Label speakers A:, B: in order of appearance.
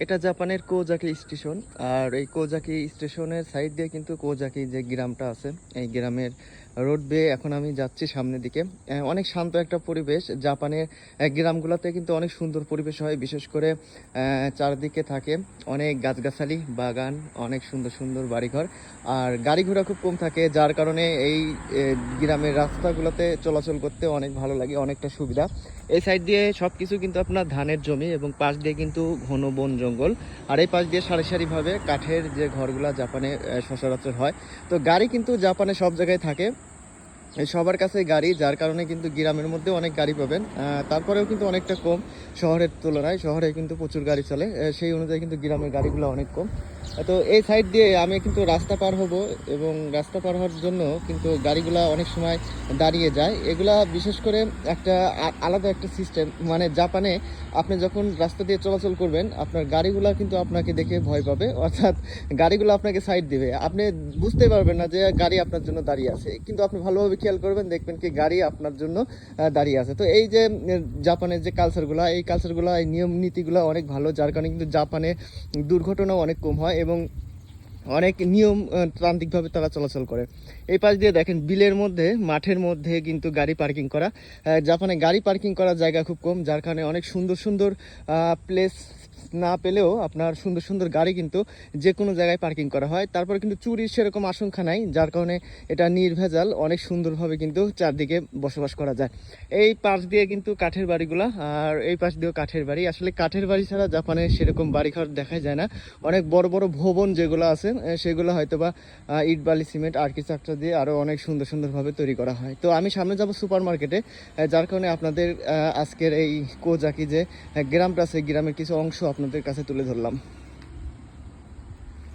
A: এটা জাপানের কোজাকি স্টেশন। আর এই কোজাকি স্টেশনের সাইড দিয়ে কিন্তু কোজাকি যে গ্রামটা আছে, এই গ্রামের রোড বেয়ে এখন আমি যাচ্ছি সামনের দিকে। অনেক শান্ত একটা পরিবেশ। জাপানের গ্রামগুলোতে কিন্তু অনেক সুন্দর পরিবেশ হয়, বিশেষ করে চারদিকে থাকে অনেক গাছগাছালি, বাগান, অনেক সুন্দর সুন্দর বাড়িঘর। আর গাড়ি ঘোড়া খুব কম থাকে, যার কারণে এই গ্রামের রাস্তাগুলোতে চলাচল করতে অনেক ভালো লাগে, অনেকটা সুবিধা। এই সাইড দিয়ে সব কিছু কিন্তু আপনার ধানের জমি, এবং পাশ দিয়ে কিন্তু ঘন বন জঙ্গল। আর এই পাশ দিয়ে সারি সারিভাবে কাঠের যে ঘরগুলা জাপানে সচরাচর হয়। তো গাড়ি কিন্তু জাপানে সব জায়গায় থাকে, সবার কাছে গাড়ি, যার কারণে কিন্তু গ্রামের মধ্যে অনেক গাড়ি পাবেন। তারপরেও কিন্তু অনেকটা কম শহরের তুলনায়। শহরে কিন্তু প্রচুর গাড়ি চলে, সেই অনুযায়ী কিন্তু গ্রামের গাড়িগুলো অনেক কম। তো এই সাইড দিয়ে আমি কিন্তু রাস্তা পার হব, এবং রাস্তা পার হওয়ার জন্য কিন্তু গাড়িগুলা অনেক সময় দাঁড়িয়ে যায়। এগুলা বিশেষ করে একটা আলাদা একটা সিস্টেম, মানে জাপানে আপনি যখন রাস্তা দিয়ে চলাচল করবেন, আপনার গাড়িগুলা কিন্তু আপনাকে দেখে ভয় পাবে, অর্থাৎ গাড়িগুলো আপনাকে সাইড দিবে। আপনি বুঝতে পারবেন না যে গাড়ি আপনার জন্য দাঁড়িয়ে আছে, কিন্তু আপনি ভালোভাবে খেয়াল করবেন, দেখবেন কি গাড়ি আপনার জন্য দাঁড়িয়ে আছে। তো এই যে জাপানের যে কালচারগুলো, এই কালচারগুলো, এই নিয়ম নীতিগুলো অনেক ভালো, যার কারণে কিন্তু জাপানে দুর্ঘটনাও অনেক কম হয়, এবং অনেক নিয়ম তান্ত্রিকভাবে তারা চলাচল করে। এই পাশ দিয়ে দেখেন বিলের মধ্যে, মাঠের মধ্যে কিন্তু গাড়ি পার্কিং করা। জাপানে গাড়ি পার্কিং করার জায়গা খুব কম, যার কারণে অনেক সুন্দর সুন্দর প্লেস না পেলেও আপনার সুন্দর সুন্দর গাড়ি কিন্তু যে কোনো জায়গায় পার্কিং করা হয়। তারপরে কিন্তু চুরির সেরকম আশঙ্কা নাই, যার কারণে এটা নির্ভেজাল, অনেক সুন্দরভাবে কিন্তু চারদিকে বসবাস করা যায়। এই পাশ দিয়ে কিন্তু কাঠের বাড়িগুলা, আর এই পাশ দিয়েও কাঠের বাড়ি। আসলে কাঠের বাড়ি ছাড়া জাপানে সেরকম বাড়িঘর দেখা যায় না। অনেক বড় বড় ভবন যেগুলো আছে, সেগুলো হয়তো বা ইট বালি সিমেন্ট আর্কিটেকচার দিয়ে আরও অনেক সুন্দর সুন্দরভাবে তৈরি করা হয়। তো আমি সামনে যাব সুপার মার্কেটে, যার কারণে আপনাদের আজকের এই কোজাকি যে গ্রামটা আছে, গ্রামের কিছু অংশ আপনাদের কাছে তুলে ধরলাম।